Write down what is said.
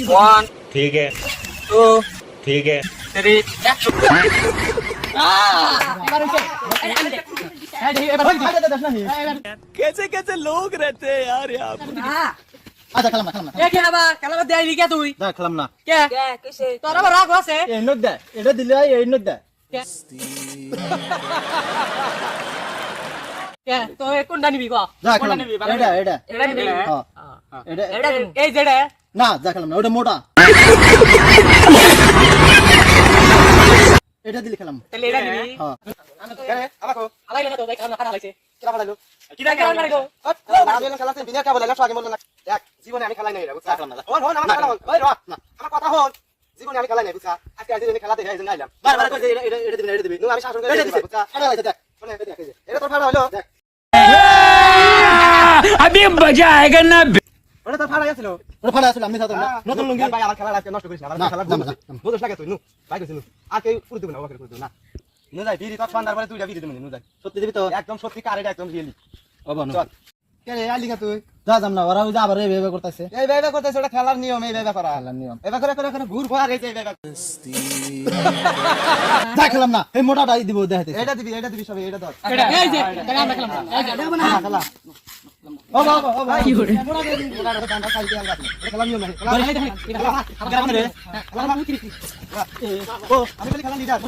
One ठीक है to ठीक है थ्री कैसे कैसे लोग रहते हैं यार यहाँ पे। আচ্ছা খেলাম না খেলাম না কে কি আবার খেলা দেয় লিখে তুই দা খেলাম না কে কিসে তোর আবার রাগ আছে এই নোট দে এটা দিলে এই নোট দে কে কে তো কোনটা নিবি কো যা খেলাম এটা এটা এটা নিবি হ্যাঁ এটা এটা এই যেটা না যা খেলাম না ওটা মোটা এটা দিলে খেলাম তাহলে এটা নিবি হ্যাঁ কেন আমাকো আলাইলে না তো দেখ খানা লাইছে কিরা বলাইলো কি না কেমন মারি গো না আমি খেলাতে বিনা কে বলাইলো আগে বললো না দেখ জীবনে আমি খেলাই নাই রে বুঝছা হন হন আমার খেলা হন ওই র না আমার কথা হন জীবনে আমি খেলাই নাই বুঝছা আজকে আজ দিনে খেলাতে যাই আইলাম বারবার কইছে এটা দিবি এটা দিবি নু আমি শাসন করে দিছি বুঝছা এটা লাইছে দেখ শুনে দেখ এটা তোর ফাড়া হলো দেখ अभी मजा आएगा ना। ওটা তোর ফাড়া আছিল ওটা ফাড়া আসলে আমি সাথে না নতুন লুঙ্গি ভাই আমার খেলা আজকে নষ্ট করিস না আমার খেলা বুঝছ লাগে তুই নু ভাই কইছিস নু আর কেউ পুরো দিব না ওকে পুরো দিব না নু যাই বিড়ি তো ফান্দার পরে তুইটা বিড়ি দিবি নু যাই সত্যি দিবি তো একদম সত্যি কারেটা একদম রিয়েলি ও বানু চল কে রে আলিকা তুই যা যাম না ওরা ওই যে আবার এই ভেবে করতেছে এই ভাইবা করতেছ ওটা খেলার নিয়ম এই ভাইবা করা খেলার নিয়ম এবার করে করে করে ঘুর ঘোরা রে এই ভাইবা যা খেলাম না এই মোটাটাই দিব দেখাইতে এটা দিবি সবাই এটা দাও এই যে এটা আমরা খেলাম এই যে দেখো না খেলা ও বাবা ও ভাই কি করে ওরা ওটা কান্দা খাইতে আনবা এটা খেলার নিয়ম নাই খেলা এই দেখেন এটা খেলা রে খেলা ও আমি খালি খেলা লিডার